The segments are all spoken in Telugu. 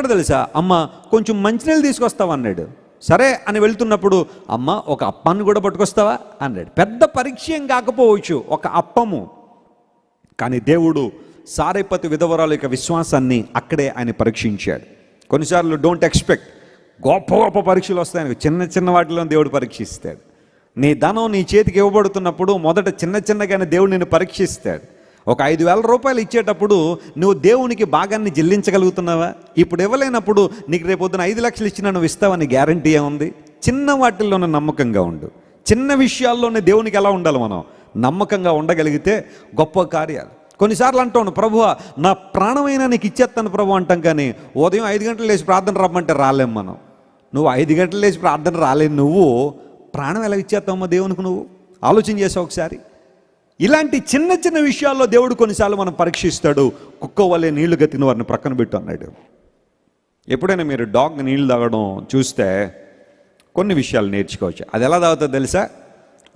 ఏమంటాడు తెలుసా? అమ్మ కొంచెం మంచినీళ్ళు తీసుకొస్తావా అన్నాడు. సరే అని వెళ్తున్నప్పుడు, అమ్మ ఒక అప్పాన్ని కూడా పట్టుకొస్తావా అన్నాడు. పెద్ద పరీక్ష ఏం కాకపోవచ్చు, ఒక అప్పము. కానీ దేవుడు సారెపతి విధవరాలు యొక్క విశ్వాసాన్ని అక్కడే ఆయన పరీక్షించాడు. కొన్నిసార్లు డోంట్ ఎక్స్పెక్ట్ గొప్ప గొప్ప పరీక్షలు వస్తాయని, చిన్న చిన్న వాటిలో దేవుడు పరీక్షిస్తాడు. నీ ధనం నీ చేతికి ఇవ్వబడుతున్నప్పుడు మొదట చిన్న చిన్నగానే దేవుడు నిన్ను పరీక్షిస్తాడు. ఒక 5,000 రూపాయలు ఇచ్చేటప్పుడు నువ్వు దేవునికి భాగాన్ని చెల్లించగలుగుతున్నావా? ఇప్పుడు ఇవ్వలేనప్పుడు నీకు రేపొద్దున 5 లక్షలు ఇచ్చినా నువ్వు ఇస్తావని గ్యారంటీ ఏముంది? చిన్న వాటిల్లోనే నమ్మకంగా ఉండు. చిన్న విషయాల్లోనే దేవునికి ఎలా ఉండాలి? మనం నమ్మకంగా ఉండగలిగితే గొప్ప కార్యాలు. కొన్నిసార్లు అంటాను, ప్రభువా నా ప్రాణమైనా నీకు ఇచ్చేస్తాను ప్రభు అంటాం, కానీ ఉదయం 5 గంటలు లేచి ప్రార్థన రమ్మంటే రాలేం మనం. నువ్వు 5 గంటలు లేచి ప్రార్థన రాలేవు, నువ్వు ప్రాణం ఎలా ఇచ్చేస్తావమ్మా దేవునికి? నువ్వు ఆలోచన చేసావు ఒకసారి? ఇలాంటి చిన్న చిన్న విషయాల్లో దేవుడు కొన్నిసార్లు మనం పరీక్షిస్తాడు. కుక్క వల్లే నీళ్లు గతిన వారిని ప్రక్కన పెట్టు అన్నాడు. ఎప్పుడైనా మీరు డాగ్ నీళ్లు తాగడం చూస్తే కొన్ని విషయాలు నేర్చుకోవచ్చు. అది ఎలా తాగుతుందో తెలుసా?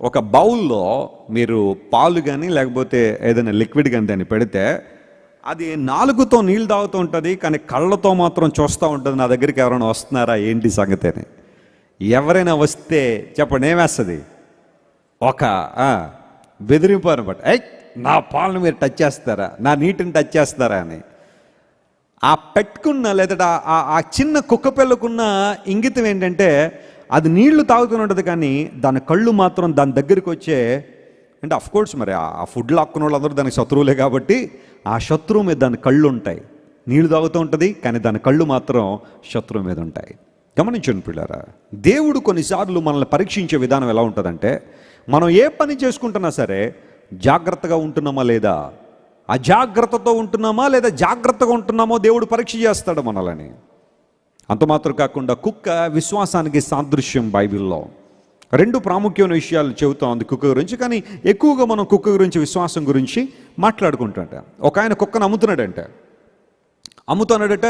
ఒక బౌల్లో మీరు పాలు కానీ లేకపోతే ఏదైనా లిక్విడ్ కానీ దాన్ని పెడితే అది నాలుగుతో నీళ్ళు తాగుతూ ఉంటుంది, కానీ కళ్ళతో మాత్రం చూస్తూ ఉంటుంది. నా దగ్గరికి ఎవరైనా వస్తున్నారా ఏంటి సంగతి అని. ఎవరైనా వస్తే చెప్పండి, ఏమేస్తుంది? ఒక బెదిరింపు అనమాట. నా పాలను మీరు టచ్ చేస్తారా, నా నీటిని టచ్ చేస్తారా అని. ఆ పెట్టుకున్న లేదా ఆ చిన్న కుక్క పిల్లకున్న ఇంగితం ఏంటంటే అది నీళ్లు తాగుతూనే ఉంటుంది, కానీ దాని కళ్ళు మాత్రం దాని దగ్గరికి వచ్చే, అంటే అఫ్కోర్స్ మరి ఆ ఫుడ్ లాక్కున్న వాళ్ళందరూ దానికి శత్రువులే కాబట్టి ఆ శత్రువు మీద దాని కళ్ళు ఉంటాయి. నీళ్లు తాగుతూ ఉంటుంది, కానీ దాని కళ్ళు మాత్రం శత్రువు మీద ఉంటాయి. గమనించండి పిల్లారా, దేవుడు కొన్నిసార్లు మనల్ని పరీక్షించే విధానం ఎలా ఉంటుందంటే, మనం ఏ పని చేసుకుంటున్నా సరే జాగ్రత్తగా ఉంటున్నామా లేదా, అజాగ్రత్తతో ఉంటున్నామా లేదా జాగ్రత్తగా ఉంటున్నామో దేవుడు పరీక్ష చేస్తాడు మనల్ని. అంత మాత్రం కాకుండా కుక్క విశ్వాసానికి సాదృశ్యం. బైబిల్లో 2 ప్రాముఖ్యమైన విషయాలు చెబుతాం ఉంది కుక్క గురించి, కానీ ఎక్కువగా మనం కుక్క గురించి విశ్వాసం గురించి మాట్లాడుకుంటాంట. ఒక ఆయన కుక్కను అమ్ముతున్నాడట.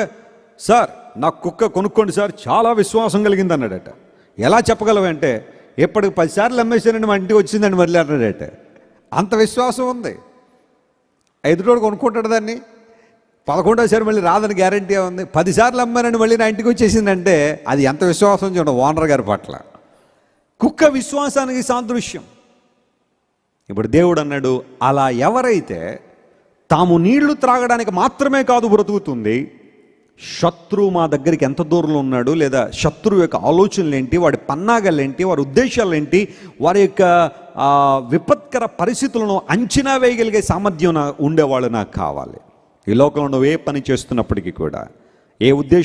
సార్ నాకు కుక్క కొనుక్కోండి సార్, చాలా విశ్వాసం కలిగింది అన్నాడట. ఎలా చెప్పగలవంటే, ఎప్పటికి 10 సార్లు అమ్మేసానండి, మా ఇంటికి వచ్చిందండి మళ్ళీ అన్నాడట. అంత విశ్వాసం ఉంది. ఎదుటోడు కొనుక్కుంటాడు దాన్ని, 11వ మళ్ళీ రాదని గ్యారంటీ ఉంది. 10 సార్లు అమ్మానండి మళ్ళీ నా ఇంటికి వచ్చేసిందంటే అది ఎంత విశ్వాసం చూడండి ఓనర్ గారి పట్ల. కుక్క విశ్వాసానికి సాదృశ్యం. ఇప్పుడు దేవుడు అన్నాడు, అలా ఎవరైతే తాము నీళ్లు త్రాగడానికి మాత్రమే కాదు బ్రతుకుతుంది, శత్రువు మా దగ్గరికి ఎంత దూరంలో ఉన్నాడు, లేదా శత్రువు యొక్క ఆలోచనలు ఏంటి, వాడి పన్నాగాలు ఏంటి, వారి ఉద్దేశాలు ఏంటి, వారి యొక్క విపత్కర పరిస్థితులను అంచనా వేయగలిగే సామర్థ్యం ఉండేవాళ్ళు నాకు కావాలి. ఈ లోకంలో నువ్వు ఏ పని చేస్తున్నప్పటికీ కూడా, ఏ ఉద్దేశం